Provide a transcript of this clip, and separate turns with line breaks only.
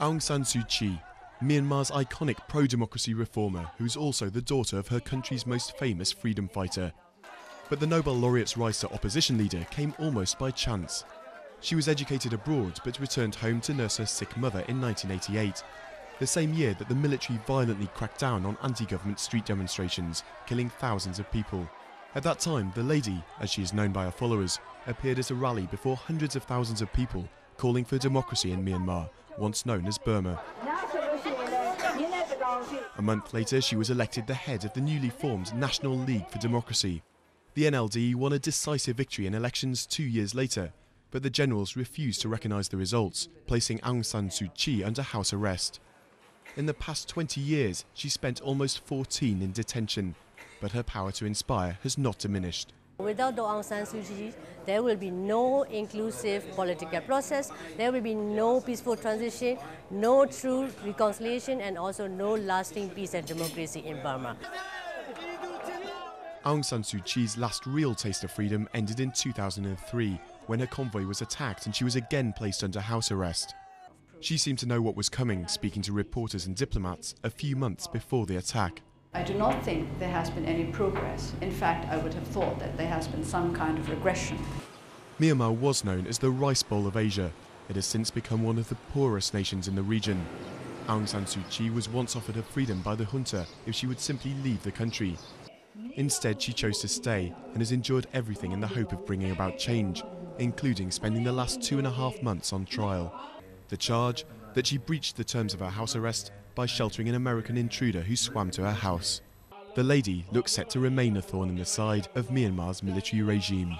Aung San Suu Kyi, Myanmar's iconic pro-democracy reformer who is also the daughter of her country's most famous freedom fighter. But the Nobel laureate's rise to opposition leader came almost by chance. She was educated abroad but returned home to nurse her sick mother in 1988, the same year that the military violently cracked down on anti-government street demonstrations, killing thousands of people. At that time, the lady, as she is known by her followers, appeared at a rally before hundreds of thousands of people calling for democracy in Myanmar, once known as Burma. A month later, she was elected the head of the newly formed National League for Democracy. The NLD won a decisive victory in elections 2 years later, but the generals refused to recognise the results, placing Aung San Suu Kyi under house arrest. In the past 20 years, she spent almost 14 in detention, but her power to inspire has not diminished.
Without the Aung San Suu Kyi, there will be no inclusive political process, there will be no peaceful transition, no true reconciliation, and also no lasting peace and democracy in Burma.
Aung San Suu Kyi's last real taste of freedom ended in 2003, when her convoy was attacked and she was again placed under house arrest. She seemed to know what was coming, speaking to reporters and diplomats a few months before the attack.
I do not think there has been any progress. In fact, I would have thought that there has been some kind of regression.
Myanmar was known as the Rice Bowl of Asia. It has since become one of the poorest nations in the region. Aung San Suu Kyi was once offered her freedom by the junta if she would simply leave the country. Instead, she chose to stay and has endured everything in the hope of bringing about change, including spending the last 2.5 months on trial. The charge? That she breached the terms of her house arrest by sheltering an American intruder who swam to her house. The lady looks set to remain a thorn in the side of Myanmar's military regime.